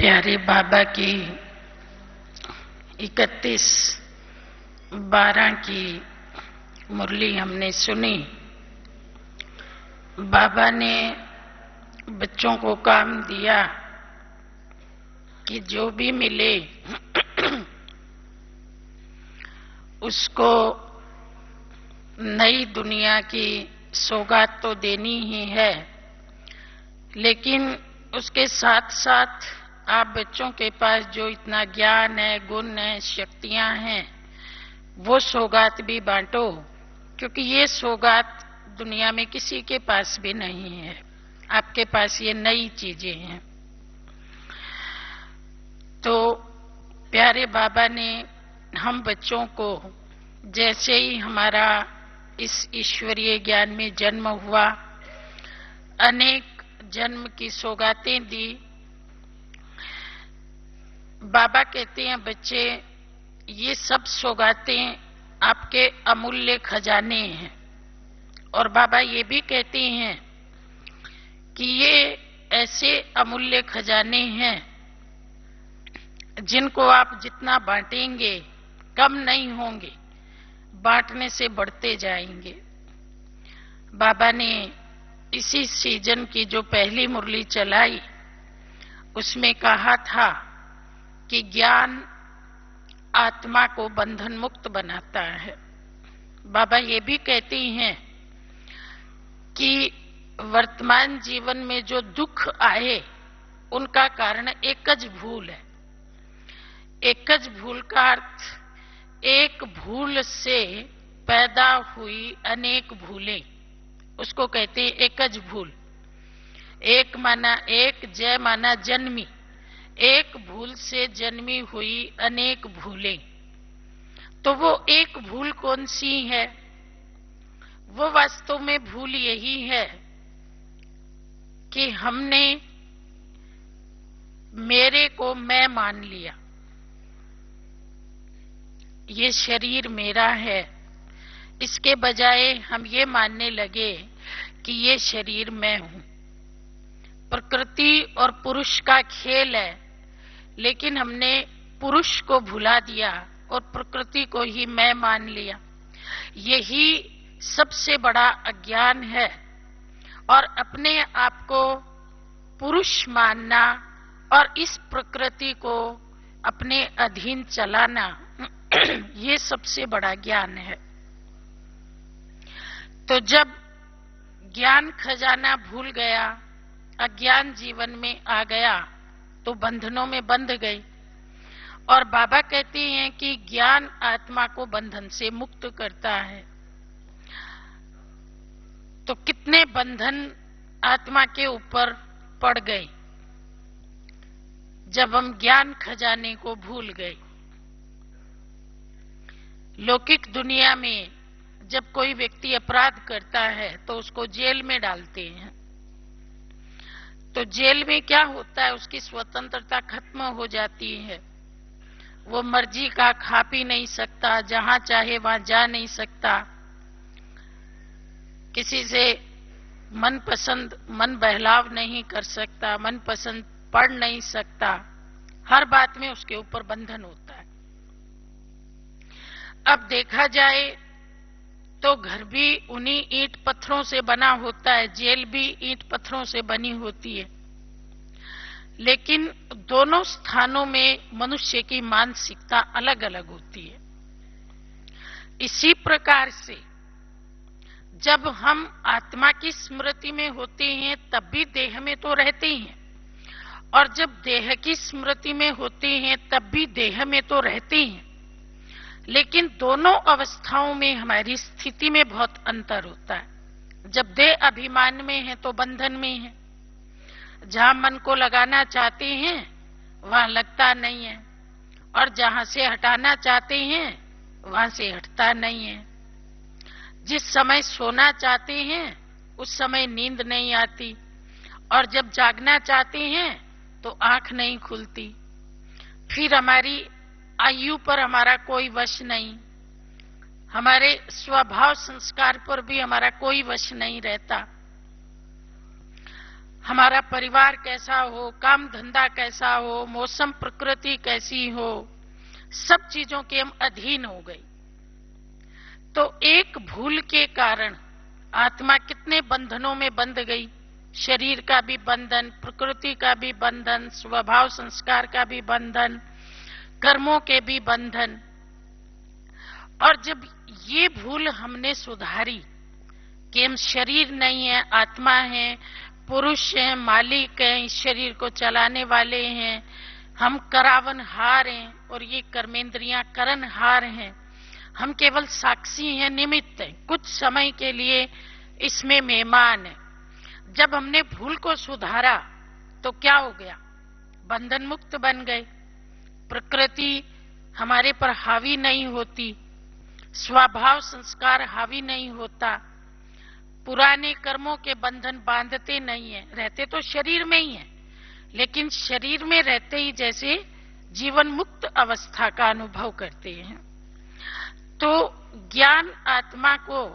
प्यारे बाबा की 31/12 की मुरली हमने सुनी। बाबा ने बच्चों को काम दिया कि जो भी मिले उसको नई दुनिया की सौगात तो देनी ही है, लेकिन उसके साथ साथ आप बच्चों के पास जो इतना ज्ञान है, गुण है, शक्तियां हैं, वो सौगात भी बांटो, क्योंकि ये सौगात दुनिया में किसी के पास भी नहीं है। आपके पास ये नई चीजें हैं। तो प्यारे बाबा ने हम बच्चों को जैसे ही हमारा इस ईश्वरीय ज्ञान में जन्म हुआ, अनेक जन्म की सौगातें दी। बाबा कहते हैं, बच्चे ये सब सौगातें आपके अमूल्य खजाने हैं। और बाबा ये भी कहते हैं कि ये ऐसे अमूल्य खजाने हैं जिनको आप जितना बांटेंगे कम नहीं होंगे, बांटने से बढ़ते जाएंगे। बाबा ने इसी सीजन की जो पहली मुरली चलाई उसमें कहा था कि ज्ञान आत्मा को बंधन मुक्त बनाता है। बाबा ये भी कहते हैं कि वर्तमान जीवन में जो दुख आए उनका कारण एकज भूल है। एकज भूल का अर्थ एक भूल से पैदा हुई अनेक भूलें, उसको कहते हैं एकज भूल। एक माना एक, जय माना जन्मी। एक भूल से जन्मी हुई अनेक भूलें। तो वो एक भूल कौन सी है? वो वास्तव में भूल यही है कि हमने मेरे को मैं मान लिया। ये शरीर मेरा है, इसके बजाय हम ये मानने लगे कि ये शरीर मैं हूं। प्रकृति और पुरुष का खेल है, लेकिन हमने पुरुष को भुला दिया और प्रकृति को ही मैं मान लिया। यही सबसे बड़ा अज्ञान है। और अपने आप को पुरुष मानना और इस प्रकृति को अपने अधीन चलाना, ये सबसे बड़ा ज्ञान है। तो जब ज्ञान खजाना भूल गया, अज्ञान जीवन में आ गया, तो बंधनों में बंध गई। और बाबा कहते हैं कि ज्ञान आत्मा को बंधन से मुक्त करता है। तो कितने बंधन आत्मा के ऊपर पड़ गए जब हम ज्ञान खजाने को भूल गए। लौकिक दुनिया में जब कोई व्यक्ति अपराध करता है तो उसको जेल में डालते हैं। तो जेल में क्या होता है? उसकी स्वतंत्रता खत्म हो जाती है। वो मर्जी का खा पी नहीं सकता, जहां चाहे वहां जा नहीं सकता, किसी से मनपसंद मन बहलाव नहीं कर सकता, मनपसंद पढ़ नहीं सकता। हर बात में उसके ऊपर बंधन होता है। अब देखा जाए तो घर भी उन्हीं ईंट पत्थरों से बना होता है, जेल भी ईंट पत्थरों से बनी होती है, लेकिन दोनों स्थानों में मनुष्य की मानसिकता अलग अलग होती है। इसी प्रकार से जब हम आत्मा की स्मृति में होते हैं तब भी देह में तो रहते हैं, और जब देह की स्मृति में होते हैं तब भी देह में तो रहते हैं, लेकिन दोनों अवस्थाओं में हमारी स्थिति में बहुत अंतर होता है। जब देह अभिमान में है तो बंधन में है। जहां मन को लगाना चाहते हैं वहां लगता नहीं है, और जहां से हटाना चाहते हैं वहां से हटता नहीं है। जिस समय सोना चाहते हैं उस समय नींद नहीं आती, और जब जागना चाहते हैं तो आंख नहीं खुलती। फिर हमारी आयु पर हमारा कोई वश नहीं, हमारे स्वभाव संस्कार पर भी हमारा कोई वश नहीं रहता। हमारा परिवार कैसा हो, काम धंधा कैसा हो, मौसम प्रकृति कैसी हो, सब चीजों के हम अधीन हो गए। तो एक भूल के कारण आत्मा कितने बंधनों में बंध गई। शरीर का भी बंधन, प्रकृति का भी बंधन, स्वभाव संस्कार का भी बंधन, कर्मों के भी बंधन। और जब ये भूल हमने सुधारी कि हम शरीर नहीं है, आत्मा है, पुरुष हैं, मालिक हैं, इस शरीर को चलाने वाले हैं, हम करावनहार हैं और ये कर्मेंद्रियां करनहार हैं, हम केवल साक्षी हैं, निमित्त हैं, कुछ समय के लिए इसमें मेहमान हैं। जब हमने भूल को सुधारा तो क्या हो गया, बंधन मुक्त बन गए। प्रकृति हमारे पर हावी नहीं होती, स्वभाव संस्कार हावी नहीं होता, पुराने कर्मों के बंधन बांधते नहीं है। रहते तो शरीर में ही है, लेकिन शरीर में रहते ही जैसे जीवन मुक्त अवस्था का अनुभव करते हैं। तो ज्ञान आत्मा को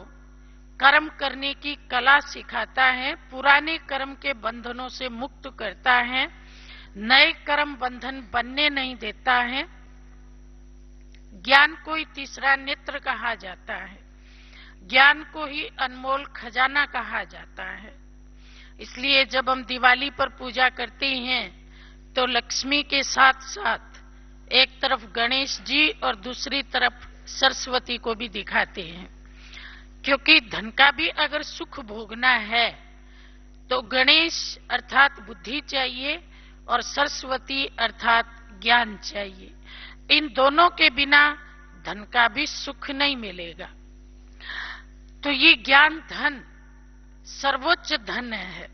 कर्म करने की कला सिखाता है, पुराने कर्म के बंधनों से मुक्त करता है, नए कर्म बंधन बनने नहीं देता है। ज्ञान को ही तीसरा नेत्र कहा जाता है, ज्ञान को ही अनमोल खजाना कहा जाता है। इसलिए जब हम दिवाली पर पूजा करते हैं तो लक्ष्मी के साथ साथ एक तरफ गणेश जी और दूसरी तरफ सरस्वती को भी दिखाते हैं, क्योंकि धन का भी अगर सुख भोगना है तो गणेश अर्थात बुद्धि चाहिए और सरस्वती अर्थात ज्ञान चाहिए। इन दोनों के बिना धन का भी सुख नहीं मिलेगा। तो ये ज्ञान धन सर्वोच्च धन है।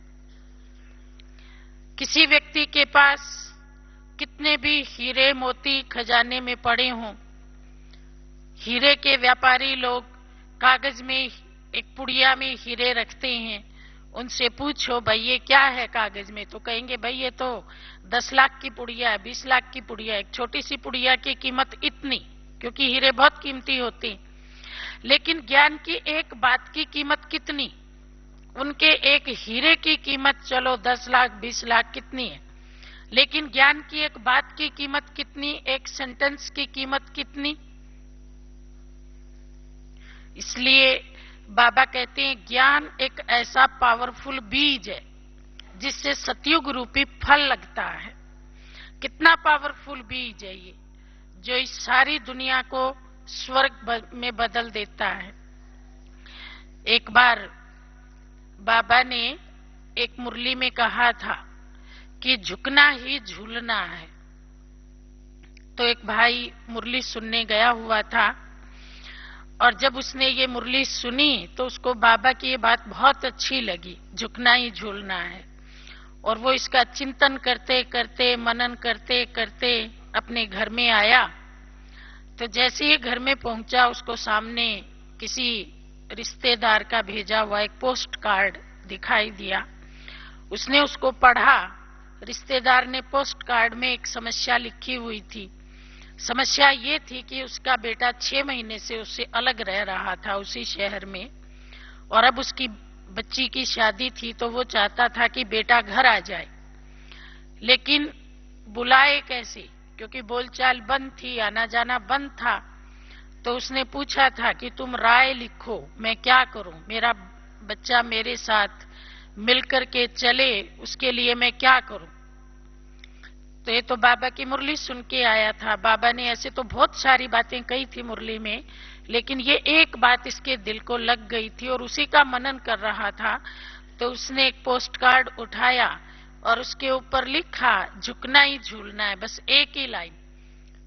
किसी व्यक्ति के पास कितने भी हीरे मोती खजाने में पड़े हों, हीरे के व्यापारी लोग कागज में एक पुड़िया में हीरे रखते हैं, उनसे पूछो भाई ये क्या है कागज में, तो कहेंगे भाई ये तो 10 लाख की पुड़िया है, 20 लाख की पुड़िया है। एक छोटी सी पुड़िया की कीमत इतनी, क्योंकि हीरे बहुत कीमती होते हैं। लेकिन ज्ञान की एक बात की कीमत कितनी, उनके एक हीरे की कीमत चलो 10 लाख 20 लाख कितनी है, लेकिन ज्ञान की एक बात की कीमत कितनी, एक सेंटेंस की कीमत कितनी। इसलिए बाबा कहते हैं ज्ञान एक ऐसा पावरफुल बीज है जिससे सतयुग रूपी फल लगता है। कितना पावरफुल बीज है ये, जो इस सारी दुनिया को स्वर्ग में बदल देता है। एक बार बाबा ने एक मुरली में कहा था कि झुकना ही झूलना है। तो एक भाई मुरली सुनने गया हुआ था और जब उसने ये मुरली सुनी तो उसको बाबा की ये बात बहुत अच्छी लगी, झुकना ही झूलना है। और वो इसका चिंतन करते करते, मनन करते करते अपने घर में आया। तो जैसे ही घर में पहुंचा उसको सामने किसी रिश्तेदार का भेजा हुआ एक पोस्ट कार्ड दिखाई दिया। उसने उसको पढ़ा। रिश्तेदार ने पोस्ट कार्ड में एक समस्या लिखी हुई थी। समस्या ये थी कि उसका बेटा 6 महीने से उससे अलग रह रहा था उसी शहर में, और अब उसकी बच्ची की शादी थी तो वो चाहता था कि बेटा घर आ जाए, लेकिन बुलाए कैसे, क्योंकि बोलचाल बंद थी, आना जाना बंद था। तो उसने पूछा था कि तुम राय लिखो, मैं क्या करूं, मेरा बच्चा मेरे साथ मिलकर के चले, उसके लिए मैं क्या करूं। तो ये तो बाबा की मुरली सुन के आया था। बाबा ने ऐसे तो बहुत सारी बातें कही थी मुरली में, लेकिन ये एक बात इसके दिल को लग गई थी और उसी का मनन कर रहा था। तो उसने एक पोस्ट कार्ड उठाया और उसके ऊपर लिखा झुकना ही झूलना है, बस एक ही लाइन,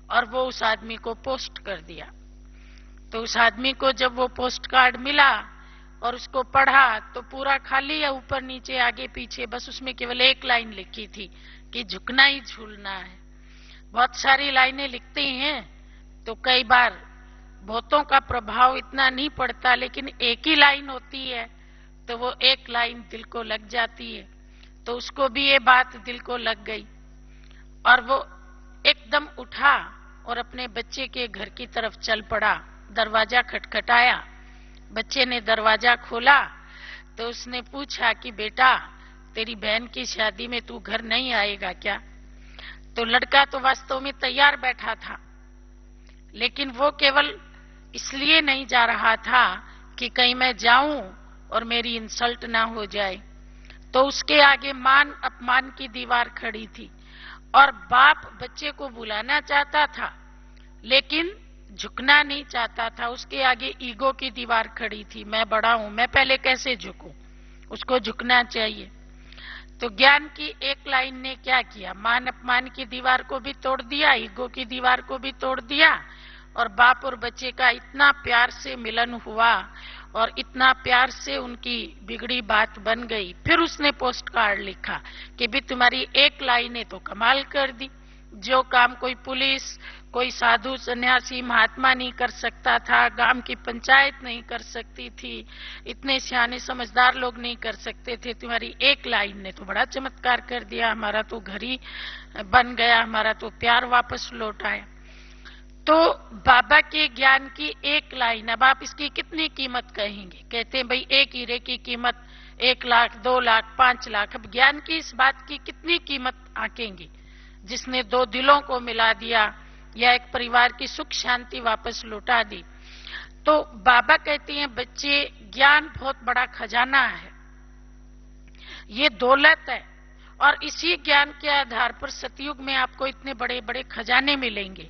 और वो उस आदमी को पोस्ट कर दिया। तो उस आदमी को जब वो पोस्ट कार्ड मिला और उसको पढ़ा तो पूरा खाली है, ऊपर नीचे आगे पीछे, बस उसमें केवल एक लाइन लिखी थी कि झुकना ही झूलना है। बहुत सारी लाइनें लिखते हैं तो कई बार बहुतों का प्रभाव इतना नहीं पड़ता, लेकिन एक ही लाइन होती है तो वो एक लाइन दिल को लग जाती है। तो उसको भी ये बात दिल को लग गई और वो एकदम उठा और अपने बच्चे के घर की तरफ चल पड़ा। दरवाजा खटखटाया, बच्चे ने दरवाजा खोला तो उसने पूछा कि बेटा तेरी बहन की शादी में तू घर नहीं आएगा क्या? तो लड़का तो वास्तव में तैयार बैठा था, लेकिन वो केवल इसलिए नहीं जा रहा था कि कहीं मैं जाऊं और मेरी इंसल्ट ना हो जाए। तो उसके आगे मान अपमान की दीवार खड़ी थी और बाप बच्चे को बुलाना चाहता था लेकिन झुकना नहीं चाहता था। उसके आगे ईगो की दीवार खड़ी थी, मैं बड़ा हूं, मैं पहले कैसे झुकूं, उसको झुकना चाहिए। तो ज्ञान की एक लाइन ने क्या किया, मान अपमान की दीवार को भी तोड़ दिया, ईगो की दीवार को भी तोड़ दिया, और बाप और बच्चे का इतना प्यार से मिलन हुआ और इतना प्यार से उनकी बिगड़ी बात बन गई। फिर उसने पोस्ट कार्ड लिखा कि भी तुम्हारी एक लाइन ने तो कमाल कर दी, जो काम कोई पुलिस, कोई साधु सन्यासी महात्मा नहीं कर सकता था, गांव की पंचायत नहीं कर सकती थी, इतने सियाने समझदार लोग नहीं कर सकते थे, तुम्हारी एक लाइन ने तो बड़ा चमत्कार कर दिया, हमारा तो घर ही बन गया, हमारा तो प्यार वापस लौट आया। तो बाबा के ज्ञान की एक लाइन, अब आप इसकी कितनी कीमत कहेंगे? कहते हैं भाई एक हीरे की कीमत 1 लाख, 2 लाख, 5 लाख। अब ज्ञान की इस बात की कितनी कीमत आंकेंगे, जिसने 2 दिलों को मिला दिया या एक परिवार की सुख शांति वापस लौटा दी। तो बाबा कहते हैं बच्चे, ज्ञान बहुत बड़ा खजाना है, ये दौलत है, और इसी ज्ञान के आधार पर सतयुग में आपको इतने बड़े बड़े खजाने मिलेंगे।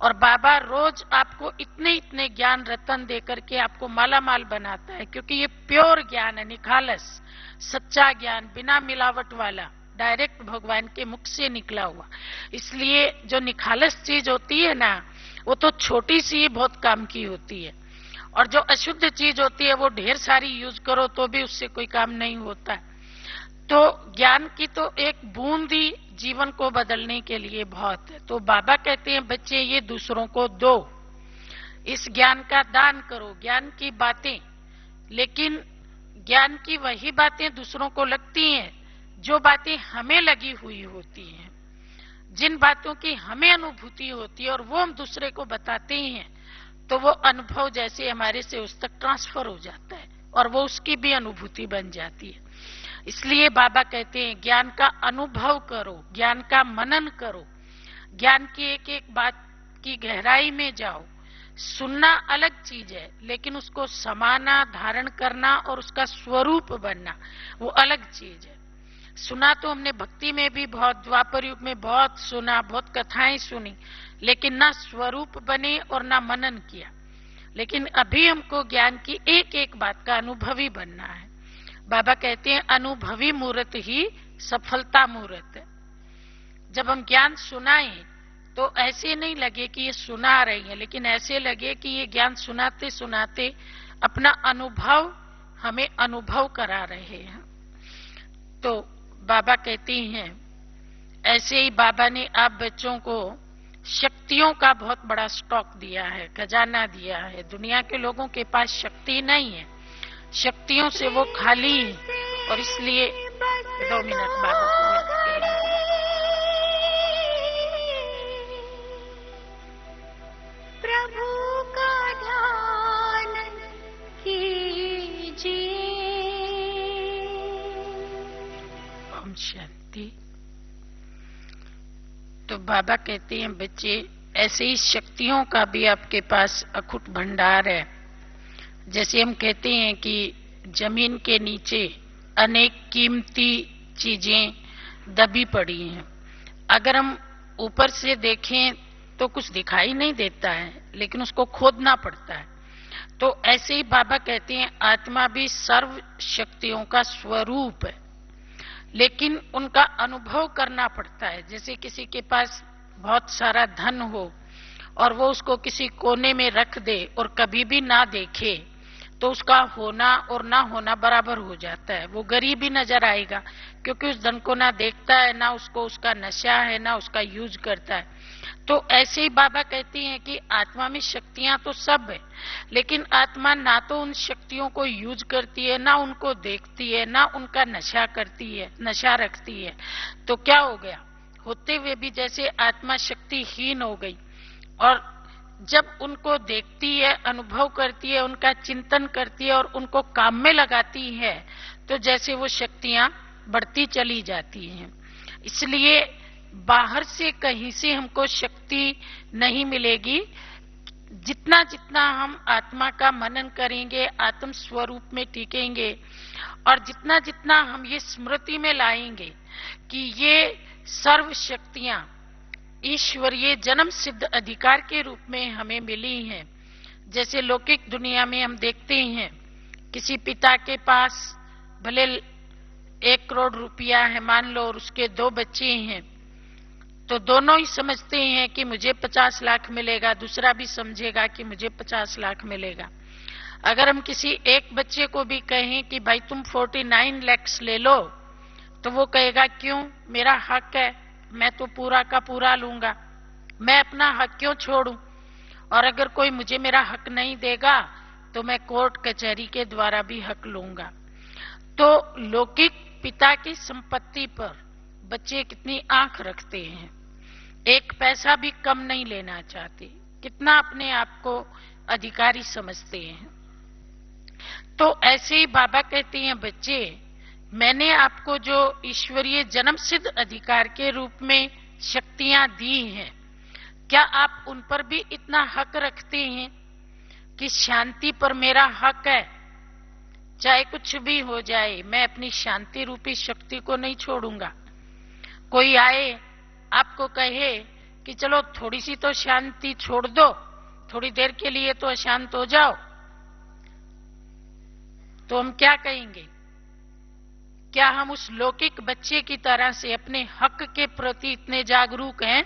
और बाबा रोज आपको इतने इतने ज्ञान रतन देकर के आपको माला माल बनाता है, क्योंकि ये प्योर ज्ञान है, निखालस सच्चा ज्ञान, बिना मिलावट वाला, डायरेक्ट भगवान के मुख से निकला हुआ। इसलिए जो निखालस चीज होती है ना, वो तो छोटी सी बहुत काम की होती है, और जो अशुद्ध चीज होती है वो ढेर सारी यूज करो तो भी उससे कोई काम नहीं होता। तो ज्ञान की तो एक बूंद ही जीवन को बदलने के लिए बहुत है। तो बाबा कहते हैं बच्चे ये दूसरों को दो, इस ज्ञान का दान करो, ज्ञान की बातें, लेकिन ज्ञान की वही बातें दूसरों को लगती हैं जो बातें हमें लगी हुई होती हैं, जिन बातों की हमें अनुभूति होती है और वो हम दूसरे को बताते ही हैं, तो वो अनुभव जैसे हमारे से उस तक ट्रांसफर हो जाता है और वो उसकी भी अनुभूति बन जाती है। इसलिए बाबा कहते हैं ज्ञान का अनुभव करो, ज्ञान का मनन करो, ज्ञान की एक एक बात की गहराई में जाओ। सुनना अलग चीज है, लेकिन उसको समाना, धारण करना और उसका स्वरूप बनना वो अलग चीज है। सुना तो हमने भक्ति में भी बहुत, द्वापर युग में बहुत सुना, बहुत कथाएं सुनी, लेकिन ना स्वरूप बने और ना मनन किया। लेकिन अभी हमको ज्ञान की एक एक बात का अनुभवी बनना है। बाबा कहते हैं अनुभवी मूर्त ही सफलता मूर्त है। जब हम ज्ञान सुनाएं तो ऐसे नहीं लगे कि ये सुना रही है, लेकिन ऐसे लगे कि ये ज्ञान सुनाते सुनाते अपना अनुभव हमें अनुभव करा रहे हैं। तो बाबा कहते हैं ऐसे ही बाबा ने आप बच्चों को शक्तियों का बहुत बड़ा स्टॉक दिया है, खजाना दिया है। दुनिया के लोगों के पास शक्ति नहीं है, शक्तियों से वो खाली है, और इसलिए 2 मिनट बाबा को प्रभु का ध्यान कीजिए। ओम शांति। तो बाबा कहते हैं बच्चे, ऐसे ही शक्तियों का भी आपके पास अखुट भंडार है। जैसे हम कहते हैं कि जमीन के नीचे अनेक कीमती चीजें दबी पड़ी हैं, अगर हम ऊपर से देखें तो कुछ दिखाई नहीं देता है, लेकिन उसको खोदना पड़ता है। तो ऐसे ही बाबा कहते हैं आत्मा भी सर्व शक्तियों का स्वरूप है, लेकिन उनका अनुभव करना पड़ता है। जैसे किसी के पास बहुत सारा धन हो और वो उसको किसी कोने में रख दे और कभी भी ना देखे, तो उसका होना और ना होना बराबर हो जाता है। वो गरीब ही नजर आएगा, क्योंकि उस धन को ना देखता है, ना उसको उसका नशा है, ना उसका यूज करता है। तो ऐसे ही बाबा कहती हैं कि आत्मा में शक्तियां तो सब है, लेकिन आत्मा ना तो उन शक्तियों को यूज करती है, ना उनको देखती है, ना उनका नशा करती है, नशा रखती है। तो क्या हो गया, होते हुए भी जैसे आत्मा शक्तिहीन हो गई, और जब उनको देखती है, अनुभव करती है, उनका चिंतन करती है और उनको काम में लगाती है, तो जैसे वो शक्तियां बढ़ती चली जाती हैं। इसलिए बाहर से कहीं से हमको शक्ति नहीं मिलेगी। जितना जितना हम आत्मा का मनन करेंगे, आत्म स्वरूप में टिकेंगे, और जितना जितना हम ये स्मृति में लाएंगे कि ये सर्व शक्तियां ईश्वरीय जन्म सिद्ध अधिकार के रूप में हमें मिली हैं। जैसे लौकिक दुनिया में हम देखते हैं, किसी पिता के पास भले 1 करोड़ रुपया है मान लो, और उसके 2 बच्चे हैं, तो दोनों ही समझते हैं कि मुझे 50 लाख मिलेगा, दूसरा भी समझेगा कि मुझे 50 लाख मिलेगा। अगर हम किसी एक बच्चे को भी कहें कि भाई तुम 49 लाख ले लो, तो वो कहेगा क्यों, मेरा हक है, मैं तो पूरा का पूरा लूंगा, मैं अपना हक क्यों छोड़ूं। और अगर कोई मुझे मेरा हक नहीं देगा तो मैं कोर्ट कचहरी के द्वारा भी हक लूंगा। तो लौकिक पिता की संपत्ति पर बच्चे कितनी आंख रखते हैं, 1 पैसा भी कम नहीं लेना चाहते, कितना अपने आप को अधिकारी समझते हैं। तो ऐसे ही बाबा कहते हैं, बच्चे मैंने आपको जो ईश्वरीय जन्म सिद्ध अधिकार के रूप में शक्तियां दी हैं, क्या आप उन पर भी इतना हक रखते हैं कि शांति पर मेरा हक है, चाहे कुछ भी हो जाए मैं अपनी शांति रूपी शक्ति को नहीं छोड़ूंगा। कोई आए आपको कहे कि चलो थोड़ी सी तो शांति छोड़ दो, थोड़ी देर के लिए तो अशांत हो जाओ, तो हम क्या कहेंगे? क्या हम उस लौकिक बच्चे की तरह से अपने हक के प्रति इतने जागरूक हैं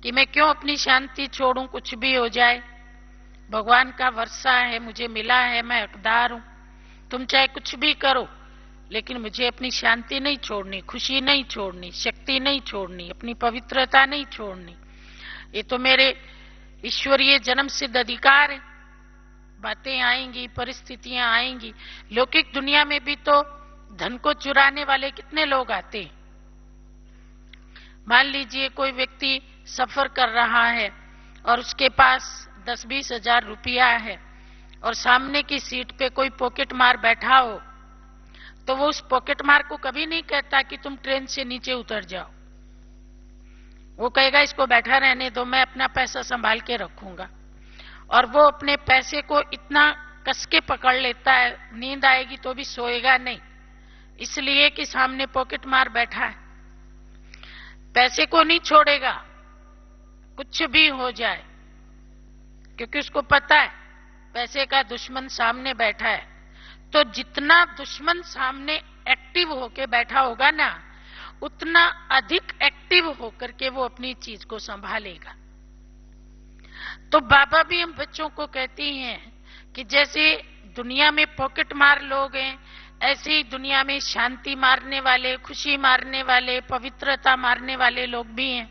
कि मैं क्यों अपनी शांति छोड़ूं, कुछ भी हो जाए, भगवान का वर्षा है, मुझे मिला है, मैं हकदार हूं, तुम चाहे कुछ भी करो, लेकिन मुझे अपनी शांति नहीं छोड़नी, खुशी नहीं छोड़नी, शक्ति नहीं छोड़नी, अपनी पवित्रता नहीं छोड़नी। ये तो मेरे ईश्वरीय जन्म सिद्ध अधिकार है। बातें आएंगी, परिस्थितियां आएंगी। लौकिक दुनिया में भी तो धन को चुराने वाले कितने लोग आते हैं। मान लीजिए कोई व्यक्ति सफर कर रहा है और उसके पास 10-20 हजार रुपया है और सामने की सीट पे कोई पॉकेट मार बैठा हो, तो वो उस पॉकेट मार को कभी नहीं कहता कि तुम ट्रेन से नीचे उतर जाओ। वो कहेगा इसको बैठा रहने दो, मैं अपना पैसा संभाल के रखूंगा। और वो अपने पैसे को इतना कस के पकड़ लेता है, नींद आएगी तो भी सोएगा नहीं, इसलिए कि सामने पॉकेट मार बैठा है। पैसे को नहीं छोड़ेगा कुछ भी हो जाए, क्योंकि उसको पता है पैसे का दुश्मन सामने बैठा है। तो जितना दुश्मन सामने एक्टिव होके बैठा होगा ना, उतना अधिक एक्टिव होकर के वो अपनी चीज को संभालेगा। तो बाबा भी हम बच्चों को कहती हैं कि जैसे दुनिया में पॉकेट मार लोग हैं, ऐसे ही दुनिया में शांति मारने वाले, खुशी मारने वाले, पवित्रता मारने वाले लोग भी हैं।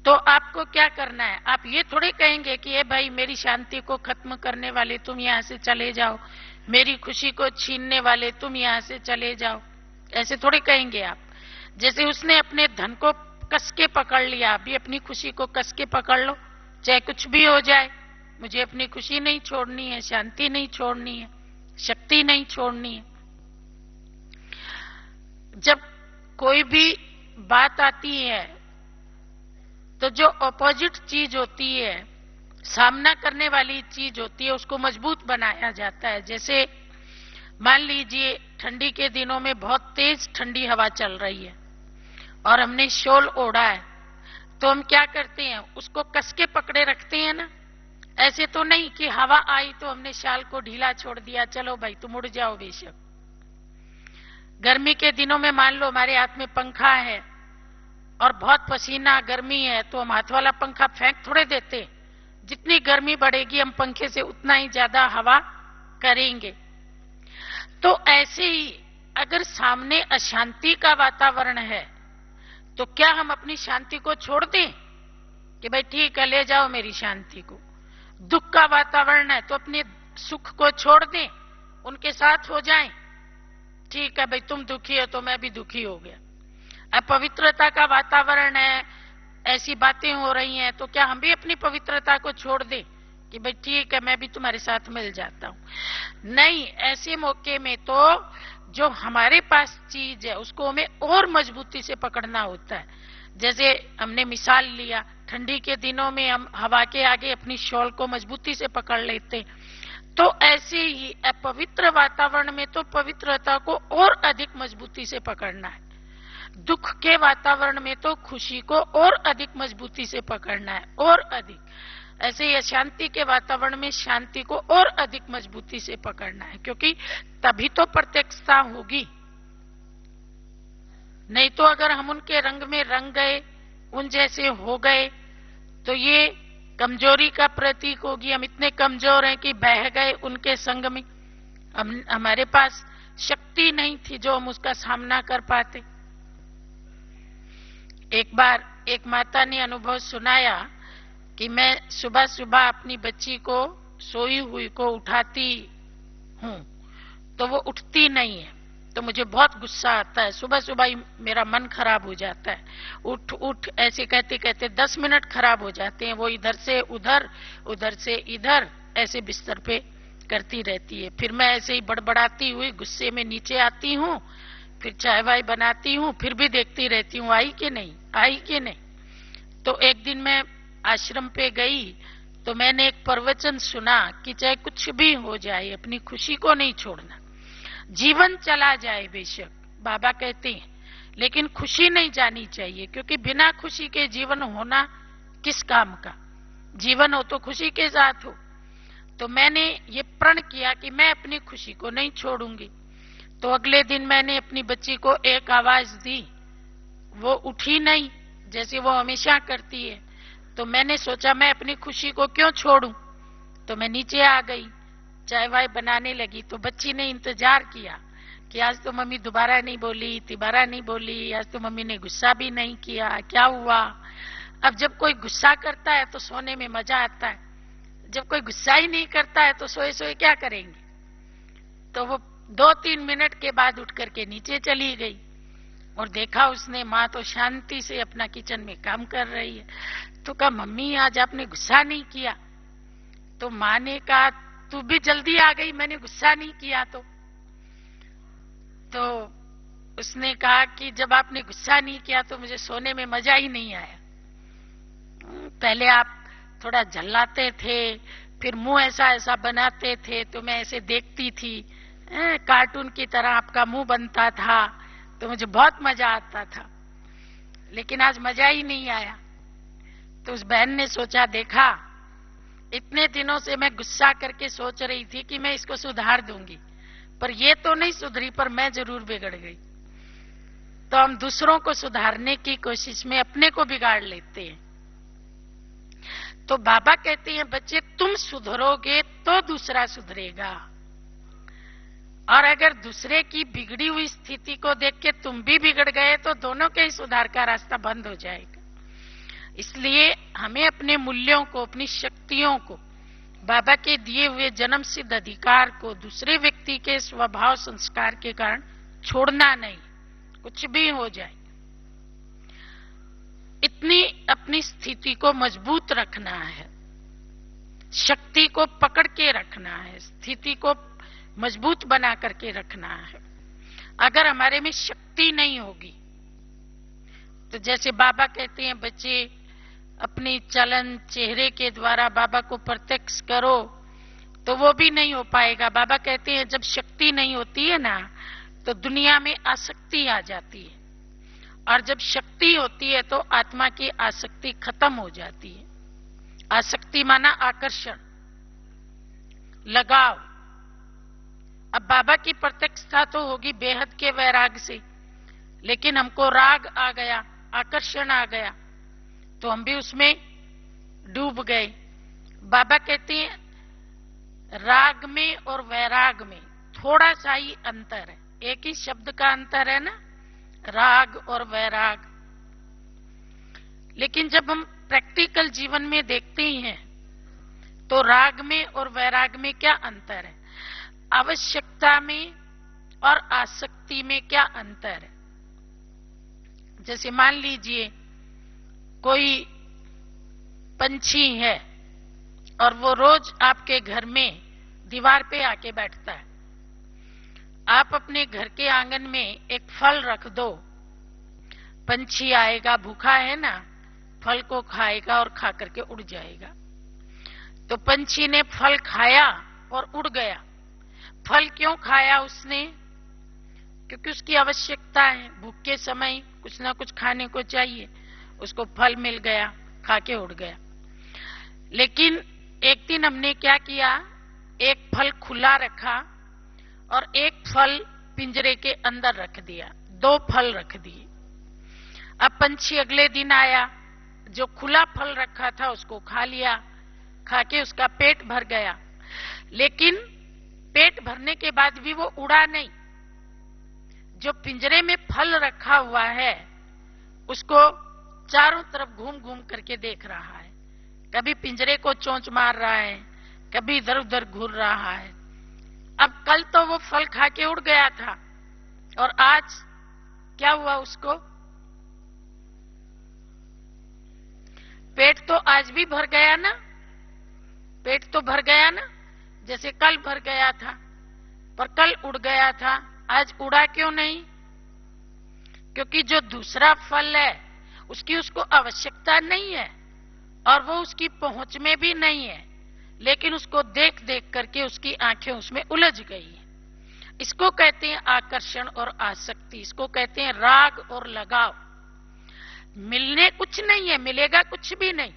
तो आपको क्या करना है? आप ये थोड़े कहेंगे कि ये भाई मेरी शांति को खत्म करने वाले तुम यहां से चले जाओ, मेरी खुशी को छीनने वाले तुम यहां से चले जाओ, ऐसे थोड़े कहेंगे आप। जैसे उसने अपने धन को कस के पकड़ लिया, अभी अपनी खुशी को कस के पकड़ लो, चाहे कुछ भी हो जाए, मुझे अपनी खुशी नहीं छोड़नी है, शांति नहीं छोड़नी है, शक्ति नहीं छोड़नी है। जब कोई भी बात आती है तो जो अपोजिट चीज होती है, सामना करने वाली चीज होती है, उसको मजबूत बनाया जाता है। जैसे मान लीजिए ठंडी के दिनों में बहुत तेज ठंडी हवा चल रही है और हमने शॉल ओढ़ा है, तो हम क्या करते हैं? उसको कस के पकड़े रखते हैं ना। ऐसे तो नहीं कि हवा आई तो हमने शाल को ढीला छोड़ दिया, चलो भाई तुम उड़ जाओ बेशक। गर्मी के दिनों में मान लो हमारे हाथ में पंखा है और बहुत पसीना गर्मी है, तो हम हाथ वाला पंखा फेंक थोड़े देते। जितनी गर्मी बढ़ेगी हम पंखे से उतना ही ज्यादा हवा करेंगे। तो ऐसे ही अगर सामने अशांति का वातावरण है तो क्या हम अपनी शांति को छोड़ दें कि भाई ठीक है ले जाओ मेरी शांति को? दुख का वातावरण है तो अपने सुख को छोड़ दें, उनके साथ हो जाएं, ठीक है भाई तुम दुखी हो तो मैं भी दुखी हो गया। अब पवित्रता का वातावरण है, ऐसी बातें हो रही हैं, तो क्या हम भी अपनी पवित्रता को छोड़ दें कि भाई ठीक है मैं भी तुम्हारे साथ मिल जाता हूं? नहीं, ऐसे मौके में तो जो हमारे पास चीज है उसको हमें और मजबूती से पकड़ना होता है। जैसे हमने मिसाल लिया, ठंडी के दिनों में हम हवा के आगे अपनी शॉल को मजबूती से पकड़ लेते, तो ऐसे ही अपवित्र वातावरण में तो पवित्रता को और अधिक मजबूती से पकड़ना है। दुख के वातावरण में तो खुशी को और अधिक मजबूती से पकड़ना है, और अधिक। ऐसे ही अशांति के वातावरण में शांति को और अधिक मजबूती से पकड़ना है, क्योंकि तभी तो प्रत्यक्षता होगी। नहीं तो अगर हम उनके रंग में रंग गए, उन जैसे हो गए, तो ये कमजोरी का प्रतीक होगी। हम इतने कमजोर हैं कि बह गए उनके संग में। हमारे पास शक्ति नहीं थी जो हम उसका सामना कर पाते। एक बार एक माता ने अनुभव सुनाया कि मैं सुबह सुबह अपनी बच्ची को, सोई हुई को उठाती हूं तो वो उठती नहीं है, तो मुझे बहुत गुस्सा आता है। सुबह सुबह ही मेरा मन खराब हो जाता है। उठ उठ ऐसे कहते कहते 10 मिनट खराब हो जाते हैं। वो इधर से उधर, उधर से इधर ऐसे बिस्तर पे करती रहती है। फिर मैं ऐसे ही बड़बड़ाती हुई गुस्से में नीचे आती हूँ, फिर चाय वाय बनाती हूँ, फिर भी देखती रहती हूँ आई कि नहीं, आई कि नहीं। तो एक दिन मैं आश्रम पे गई तो मैंने एक प्रवचन सुना कि चाहे कुछ भी हो जाए अपनी खुशी को नहीं छोड़ना। जीवन चला जाए बेशक, बाबा कहते हैं, लेकिन खुशी नहीं जानी चाहिए, क्योंकि बिना खुशी के जीवन होना किस काम का। जीवन हो तो खुशी के साथ हो। तो मैंने ये प्रण किया कि मैं अपनी खुशी को नहीं छोड़ूंगी। तो अगले दिन मैंने अपनी बच्ची को एक आवाज दी, वो उठी नहीं जैसे वो हमेशा करती है। तो मैंने सोचा मैं अपनी खुशी को क्यों छोड़ूं, तो मैं नीचे आ गई, चाय वाय बनाने लगी। तो बच्ची ने इंतजार किया कि आज तो मम्मी दोबारा नहीं बोली, तिबारा नहीं बोली, आज तो मम्मी ने गुस्सा भी नहीं किया, क्या हुआ। अब जब कोई गुस्सा करता है तो सोने में मजा आता है, जब कोई गुस्सा ही नहीं करता है तो सोए सोए क्या करेंगे। तो वो 2-3 मिनट के बाद उठ करके नीचे चली गई और देखा उसने माँ तो शांति से अपना किचन में काम कर रही है। तो कहा मम्मी आज आपने गुस्सा नहीं किया। तो माँ ने कहा तू भी जल्दी आ गई, मैंने गुस्सा नहीं किया। तो उसने कहा कि जब आपने गुस्सा नहीं किया तो मुझे सोने में मजा ही नहीं आया। पहले आप थोड़ा झल्लाते थे, फिर मुंह ऐसा ऐसा बनाते थे तो मैं ऐसे देखती थी, कार्टून की तरह आपका मुंह बनता था तो मुझे बहुत मजा आता था, लेकिन आज मजा ही नहीं आया। तो उस बहन ने सोचा, देखा इतने दिनों से मैं गुस्सा करके सोच रही थी कि मैं इसको सुधार दूंगी, पर ये तो नहीं सुधरी, पर मैं जरूर बिगड़ गई। तो हम दूसरों को सुधारने की कोशिश में अपने को बिगाड़ लेते हैं। तो बाबा कहते हैं बच्चे तुम सुधरोगे तो दूसरा सुधरेगा, और अगर दूसरे की बिगड़ी हुई स्थिति को देख के तुम भी बिगड़ गए तो दोनों के ही सुधार का रास्ता बंद हो जाएगा। इसलिए हमें अपने मूल्यों को, अपनी शक्तियों को, बाबा के दिए हुए जन्म सिद्ध अधिकार को दूसरे व्यक्ति के स्वभाव संस्कार के कारण छोड़ना नहीं, कुछ भी हो जाए। इतनी अपनी स्थिति को मजबूत रखना है, शक्ति को पकड़ के रखना है, स्थिति को मजबूत बना करके रखना है। अगर हमारे में शक्ति नहीं होगी तो जैसे बाबा कहते हैं बच्चे अपनी चलन चेहरे के द्वारा बाबा को प्रत्यक्ष करो, तो वो भी नहीं हो पाएगा। बाबा कहते हैं जब शक्ति नहीं होती है ना तो दुनिया में आसक्ति आ जाती है, और जब शक्ति होती है तो आत्मा की आसक्ति खत्म हो जाती है। आसक्ति माना आकर्षण, लगाव। अब बाबा की प्रत्यक्षता तो होगी बेहद के वैराग से, लेकिन हमको राग आ गया, आकर्षण आ गया, तो हम भी उसमें डूब गए। बाबा कहते हैं राग में और वैराग में थोड़ा सा ही अंतर है, एक ही शब्द का अंतर है ना, राग और वैराग। लेकिन जब हम प्रैक्टिकल जीवन में देखते हैं तो राग में और वैराग में क्या अंतर है, आवश्यकता में और आसक्ति में क्या अंतर है। जैसे मान लीजिए कोई पंछी है और वो रोज आपके घर में दीवार पे आके बैठता है। आप अपने घर के आंगन में एक फल रख दो, पंछी आएगा, भूखा है ना, फल को खाएगा और खा करके उड़ जाएगा। तो पंछी ने फल खाया और उड़ गया। फल क्यों खाया उसने? क्योंकि उसकी आवश्यकता है, भूख के समय कुछ ना कुछ खाने को चाहिए, उसको फल मिल गया, खा के उड़ गया। लेकिन एक दिन हमने क्या किया, एक फल खुला रखा और एक फल पिंजरे के अंदर रख दिया, 2 फल रख दिए। अब पंछी अगले दिन आया, जो खुला फल रखा था उसको खा लिया, खा के उसका पेट भर गया। लेकिन पेट भरने के बाद भी वो उड़ा नहीं। जो पिंजरे में फल रखा हुआ है उसको चारों तरफ घूम घूम करके देख रहा है, कभी पिंजरे को चोंच मार रहा है, कभी इधर उधर घूर रहा है। अब कल तो वो फल खा के उड़ गया था और आज क्या हुआ उसको? पेट तो आज भी भर गया ना, पेट तो भर गया ना, जैसे कल भर गया था, पर कल उड़ गया था, आज उड़ा क्यों नहीं? क्योंकि जो दूसरा फल है उसकी उसको आवश्यकता नहीं है और वो उसकी पहुंच में भी नहीं है, लेकिन उसको देख देख करके उसकी आंखें उसमें उलझ गई है। इसको कहते हैं आकर्षण और आसक्ति, इसको कहते हैं राग और लगाव। मिलने कुछ नहीं है, मिलेगा कुछ भी नहीं,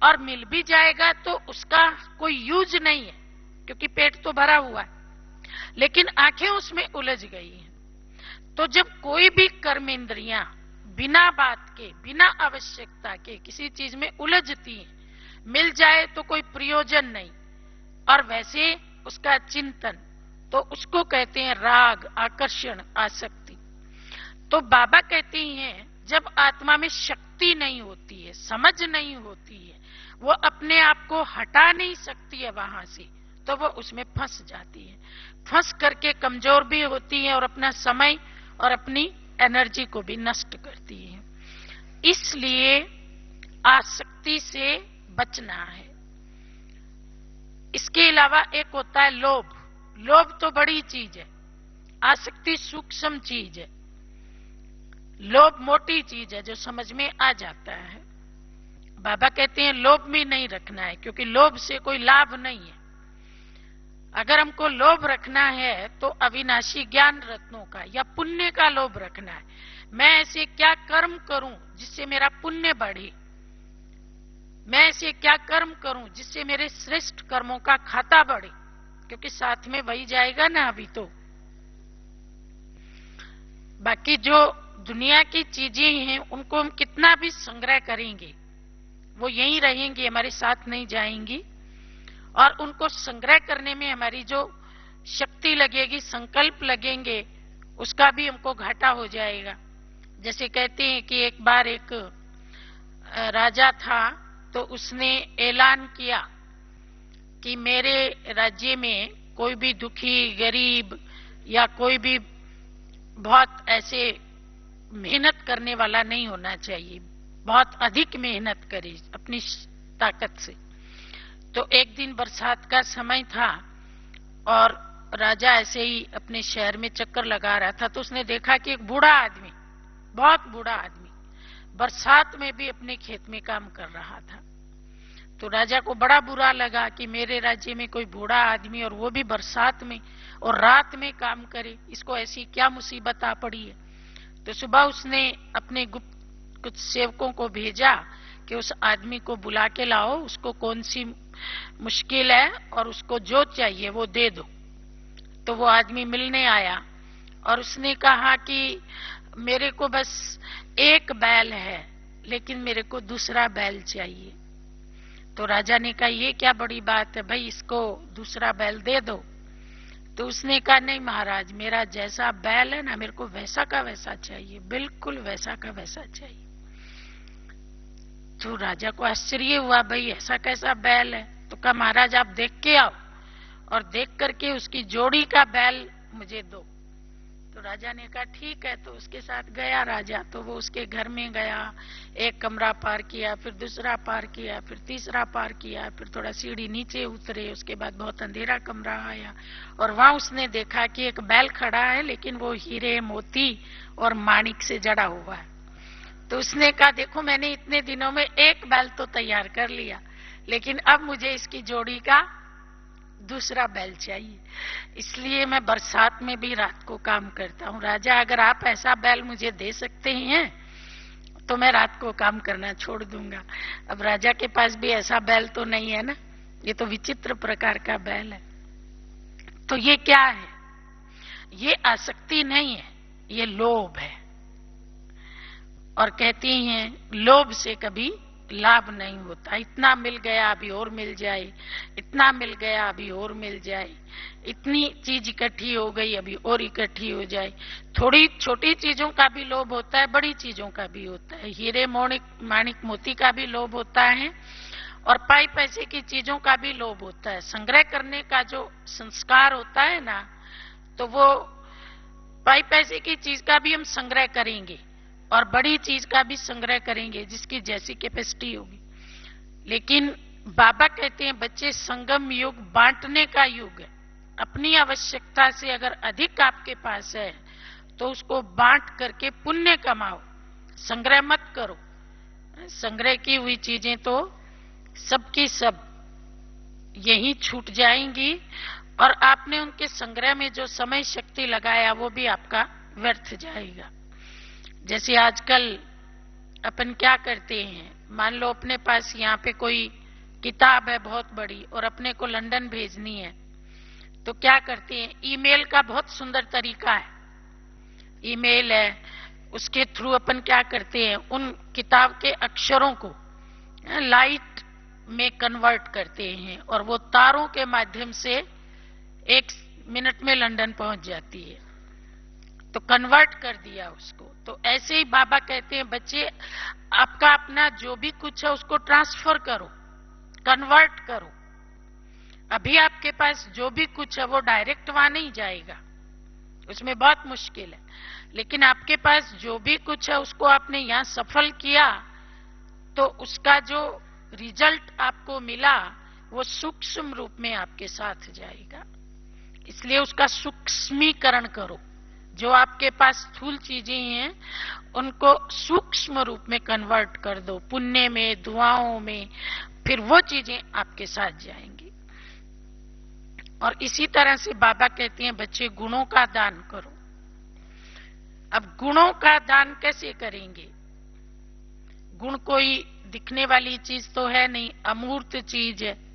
और मिल भी जाएगा तो उसका कोई यूज नहीं है क्योंकि पेट तो भरा हुआ है, लेकिन आंखें उसमें उलझ गई हैं। तो जब कोई भी कर्म इंद्रियां बिना बात के, बिना आवश्यकता के किसी चीज में उलझती हैं, मिल जाए तो कोई प्रयोजन नहीं और वैसे उसका चिंतन, तो उसको कहते हैं राग, आकर्षण, आसक्ति। तो बाबा कहते हैं जब आत्मा में शक्ति नहीं होती है, समझ नहीं होती है, वो अपने आप को हटा नहीं सकती है वहां से, तो वो उसमें फंस जाती है, फंस करके कमजोर भी होती है और अपना समय और अपनी एनर्जी को भी नष्ट करती है। इसलिए आसक्ति से बचना है। इसके अलावा एक होता है लोभ। लोभ तो बड़ी चीज है, आसक्ति सूक्ष्म चीज है, लोभ मोटी चीज है जो समझ में आ जाता है। बाबा कहते हैं लोभ भी नहीं रखना है, क्योंकि लोभ से कोई लाभ नहीं है। अगर हमको लोभ रखना है तो अविनाशी ज्ञान रत्नों का या पुण्य का लोभ रखना है। मैं ऐसे क्या कर्म करूं जिससे मेरा पुण्य बढ़े, मैं ऐसे क्या कर्म करूं जिससे मेरे श्रेष्ठ कर्मों का खाता बढ़े, क्योंकि साथ में वही जाएगा ना। अभी तो बाकी जो दुनिया की चीजें हैं उनको हम कितना भी संग्रह करेंगे वो यहीं रहेंगी, हमारे साथ नहीं जाएंगी, और उनको संग्रह करने में हमारी जो शक्ति लगेगी, संकल्प लगेंगे, उसका भी हमको घाटा हो जाएगा। जैसे कहते हैं कि एक बार एक राजा था, तो उसने ऐलान किया कि मेरे राज्य में कोई भी दुखी, गरीब या कोई भी बहुत ऐसे मेहनत करने वाला नहीं होना चाहिए, बहुत अधिक मेहनत करे अपनी ताकत से। तो एक दिन बरसात का समय था और राजा ऐसे ही अपने शहर में चक्कर लगा रहा था, तो उसने देखा कि एक बूढ़ा आदमी, बहुत बूढ़ा आदमी, बरसात में भी अपने खेत में काम कर रहा था। तो राजा को बड़ा बुरा लगा कि मेरे राज्य में कोई बूढ़ा आदमी और वो भी बरसात में और रात में काम करे, इसको ऐसी क्या मुसीबत आ पड़ी है। तो सुबह उसने अपने गुप्त कुछ सेवकों को भेजा कि उस आदमी को बुला के लाओ, उसको कौन सी मुश्किल है और उसको जो चाहिए वो दे दो। तो वो आदमी मिलने आया और उसने कहा कि मेरे को बस एक बैल है, लेकिन मेरे को दूसरा बैल चाहिए। तो राजा ने कहा ये क्या बड़ी बात है भाई, इसको दूसरा बैल दे दो। तो उसने कहा नहीं महाराज, मेरा जैसा बैल है ना, मेरे को वैसा का वैसा चाहिए, बिल्कुल वैसा का वैसा चाहिए। तो राजा को आश्चर्य हुआ, भाई ऐसा कैसा बैल है। तो कहा महाराज आप देख के आओ और देख करके उसकी जोड़ी का बैल मुझे दो। तो राजा ने कहा ठीक है, तो उसके साथ गया राजा। तो वो उसके घर में गया, एक कमरा पार किया, फिर दूसरा पार किया, फिर तीसरा पार किया, फिर थोड़ा सीढ़ी नीचे उतरे, उसके बाद बहुत अंधेरा कमरा आया और वहां उसने देखा कि एक बैल खड़ा है, लेकिन वो हीरे मोती और माणिक से जड़ा हुआ है। तो उसने कहा देखो, मैंने इतने दिनों में एक बैल तो तैयार कर लिया, लेकिन अब मुझे इसकी जोड़ी का दूसरा बैल चाहिए, इसलिए मैं बरसात में भी रात को काम करता हूँ। राजा, अगर आप ऐसा बैल मुझे दे सकते हैं तो मैं रात को काम करना छोड़ दूंगा। अब राजा के पास भी ऐसा बैल तो नहीं है ना, ये तो विचित्र प्रकार का बैल है। तो ये क्या है? ये आसक्ति नहीं है, ये लोभ है। और कहती हैं लोभ से कभी लाभ नहीं होता। इतना मिल गया अभी और मिल जाए, इतना मिल गया अभी और मिल जाए, इतनी चीज इकट्ठी हो गई अभी और इकट्ठी हो जाए। थोड़ी छोटी चीजों का भी लोभ होता है, बड़ी चीजों का भी होता है। हीरे माणिक मोती का भी लोभ होता है और पाई पैसे की चीजों का भी लोभ होता है। संग्रह करने का जो संस्कार होता है ना, तो वो पाई पैसे की चीज का भी हम संग्रह करेंगे और बड़ी चीज का भी संग्रह करेंगे, जिसकी जैसी कैपेसिटी होगी। लेकिन बाबा कहते हैं बच्चे, संगम युग बांटने का युग है। अपनी आवश्यकता से अगर अधिक आपके पास है तो उसको बांट करके पुण्य कमाओ, संग्रह मत करो। संग्रह की हुई चीजें तो सबकी सब यही छूट जाएंगी और आपने उनके संग्रह में जो समय शक्ति लगाया वो भी आपका व्यर्थ जाएगा। जैसे आजकल अपन क्या करते हैं, मान लो अपने पास यहाँ पे कोई किताब है बहुत बड़ी और अपने को लंदन भेजनी है, तो क्या करते हैं, ईमेल का बहुत सुंदर तरीका है। ईमेल है, उसके थ्रू अपन क्या करते हैं, उन किताब के अक्षरों को लाइट में कन्वर्ट करते हैं और वो तारों के माध्यम से 1 मिनट में लंदन पहुंच जाती है। तो कन्वर्ट कर दिया उसको। तो ऐसे ही बाबा कहते हैं बच्चे, आपका अपना जो भी कुछ है उसको ट्रांसफर करो, कन्वर्ट करो। अभी आपके पास जो भी कुछ है वो डायरेक्ट वहां नहीं जाएगा, उसमें बहुत मुश्किल है। लेकिन आपके पास जो भी कुछ है उसको आपने यहां सफल किया तो उसका जो रिजल्ट आपको मिला वो सूक्ष्म रूप में आपके साथ जाएगा। इसलिए उसका सूक्ष्मीकरण करो। जो आपके पास स्थूल चीजें हैं उनको सूक्ष्म रूप में कन्वर्ट कर दो, पुण्य में, दुआओं में, फिर वो चीजें आपके साथ जाएंगी। और इसी तरह से बाबा कहते हैं बच्चे, गुणों का दान करो। अब गुणों का दान कैसे करेंगे? गुण कोई दिखने वाली चीज तो है नहीं, अमूर्त चीज है।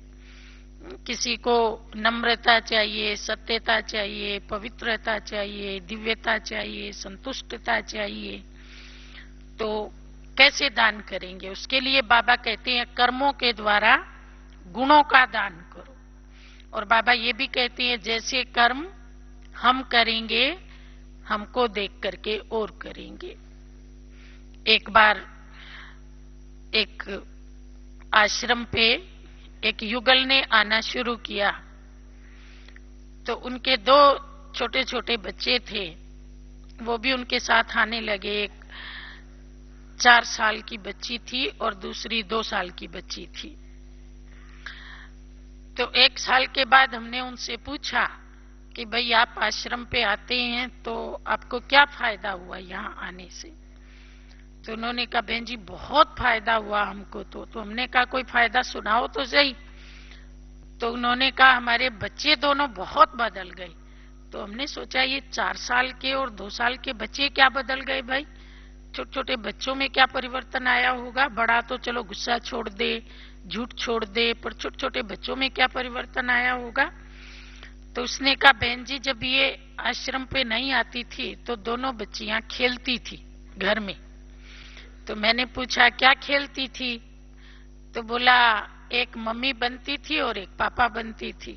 किसी को नम्रता चाहिए, सत्यता चाहिए, पवित्रता चाहिए, दिव्यता चाहिए, संतुष्टता चाहिए। तो कैसे दान करेंगे? उसके लिए बाबा कहते हैं कर्मों के द्वारा गुणों का दान करो। और बाबा ये भी कहते हैं जैसे कर्म हम करेंगे हमको देख करके और करेंगे। एक बार एक आश्रम पे एक युगल ने आना शुरू किया, तो उनके 2 छोटे छोटे बच्चे थे, वो भी उनके साथ आने लगे। एक 4 साल की बच्ची थी और दूसरी 2 साल की बच्ची थी। तो 1 साल के बाद हमने उनसे पूछा कि भाई आप आश्रम पे आते हैं तो आपको क्या फायदा हुआ यहाँ आने से? तो उन्होंने कहा बहन जी बहुत फायदा हुआ हमको। तो हमने कहा कोई फायदा सुनाओ तो सही। तो उन्होंने कहा हमारे बच्चे दोनों बहुत बदल गए। तो हमने सोचा ये 4 साल के और 2 साल के बच्चे क्या बदल गए भाई? छोटे छोटे बच्चों में क्या परिवर्तन आया होगा? बड़ा तो चलो गुस्सा छोड़ दे, झूठ छोड़ दे, पर छोटे छोटे बच्चों में क्या परिवर्तन आया होगा? तो उसने कहा बहन जी जब ये आश्रम पे नहीं आती थी तो दोनों बच्चियां खेलती थी घर में। तो मैंने पूछा क्या खेलती थी? तो बोला एक मम्मी बनती थी और एक पापा बनती थी।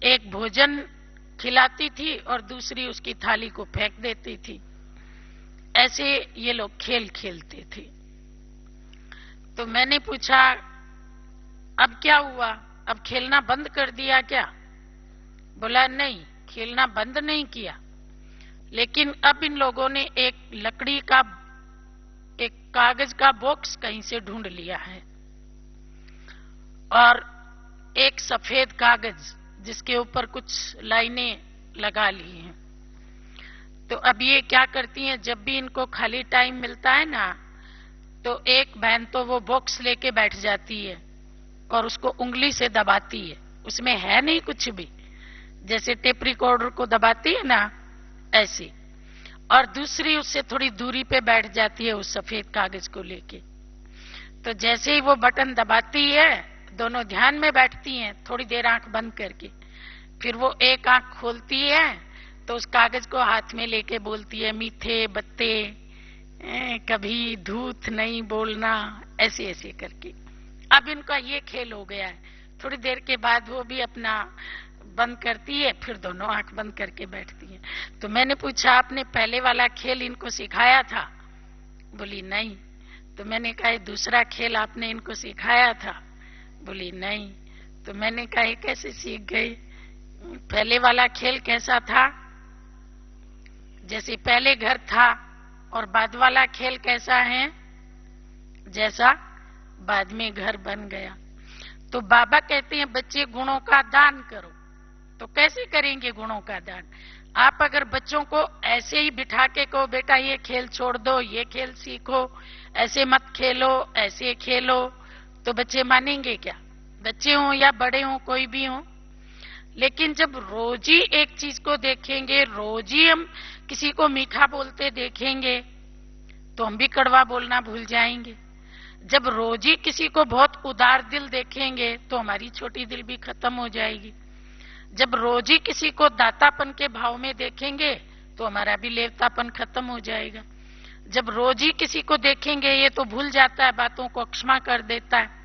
एक भोजन खिलाती थी और दूसरी उसकी थाली को फेंक देती थी। ऐसे ये लोग खेल खेलते थे। तो मैंने पूछा अब क्या हुआ, अब खेलना बंद कर दिया क्या? बोला नहीं, खेलना बंद नहीं किया, लेकिन अब इन लोगों ने एक लकड़ी का, एक कागज का बॉक्स कहीं से ढूंढ लिया है और एक सफेद कागज जिसके ऊपर कुछ लाइनें लगा ली हैं। तो अब ये क्या करती हैं, जब भी इनको खाली टाइम मिलता है ना, तो एक बहन तो वो बॉक्स लेके बैठ जाती है और उसको उंगली से दबाती है, उसमें है नहीं कुछ भी, जैसे टेप रिकॉर्डर को दबाती है ना ऐसे, और दूसरी उससे थोड़ी दूरी पे बैठ जाती है उस सफेद कागज को लेके। तो जैसे ही वो बटन दबाती है, दोनों ध्यान में बैठती हैं, थोड़ी देर आंख बंद करके, फिर वो एक आंख खोलती है तो उस कागज को हाथ में लेके बोलती है, मीठे बत्ते कभी धूत नहीं बोलना, ऐसे ऐसे करके। अब इनका ये खेल हो गया है। थोड़ी देर के बाद वो भी अपना बंद करती है, फिर दोनों आंख बंद करके बैठती है। तो मैंने पूछा, आपने पहले वाला खेल इनको सिखाया था? बोली नहीं। तो मैंने कहा, दूसरा खेल आपने इनको सिखाया था? बोली नहीं। तो मैंने कहा, ये कैसे सीख गई? पहले वाला खेल कैसा था? जैसे पहले घर था, और बाद वाला खेल कैसा है? जैसा बाद में घर बन गया। तो बाबा कहते हैं बच्चे गुणों का दान करो। तो कैसे करेंगे गुणों का दान? आप अगर बच्चों को ऐसे ही बिठा के कहो, बेटा ये खेल छोड़ दो, ये खेल सीखो, ऐसे मत खेलो, ऐसे खेलो, तो बच्चे मानेंगे क्या? बच्चे हों या बड़े हों, कोई भी हों। लेकिन जब रोज ही एक चीज को देखेंगे, रोज ही हम किसी को मीठा बोलते देखेंगे, तो हम भी कड़वा बोलना भूल जाएंगे। जब रोज ही किसी को बहुत उदार दिल देखेंगे, तो हमारी छोटी दिल भी खत्म हो जाएगी। जब रोज ही किसी को दातापन के भाव में देखेंगे, तो हमारा भी लेवतापन खत्म हो जाएगा। जब रोज ही किसी को देखेंगे, ये तो भूल जाता है, बातों को अक्षमा कर देता है,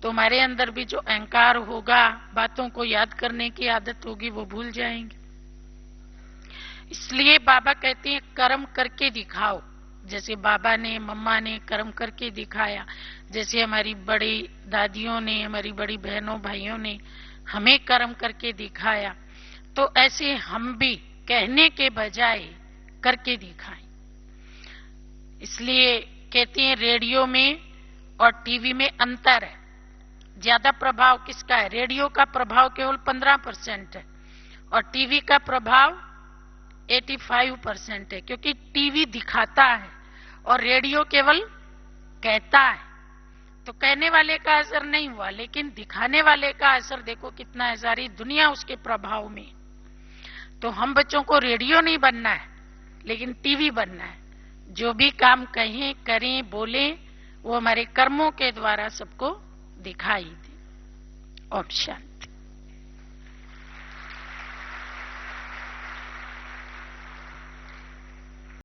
तो हमारे अंदर भी जो अहंकार होगा, बातों को याद करने की आदत होगी, वो भूल जाएंगे। इसलिए बाबा कहते हैं कर्म करके दिखाओ। जैसे बाबा ने, मम्मा ने कर्म करके दिखाया, जैसे हमारी बड़ी दादियों ने, हमारी बड़ी बहनों भाइयों ने हमें कर्म करके दिखाया, तो ऐसे हम भी कहने के बजाय करके दिखाएं। इसलिए कहते हैं रेडियो में और टीवी में अंतर है। ज्यादा प्रभाव किसका है? रेडियो का प्रभाव केवल 15% है और टीवी का प्रभाव 85% है, क्योंकि टीवी दिखाता है और रेडियो केवल कहता है। तो कहने वाले का असर नहीं हुआ, लेकिन दिखाने वाले का असर देखो कितना है, सारी दुनिया उसके प्रभाव में। तो हम बच्चों को रेडियो नहीं बनना है, लेकिन टीवी बनना है। जो भी काम कहें, करें, बोलें, वो हमारे कर्मों के द्वारा सबको दिखाई दे। ओम शांति।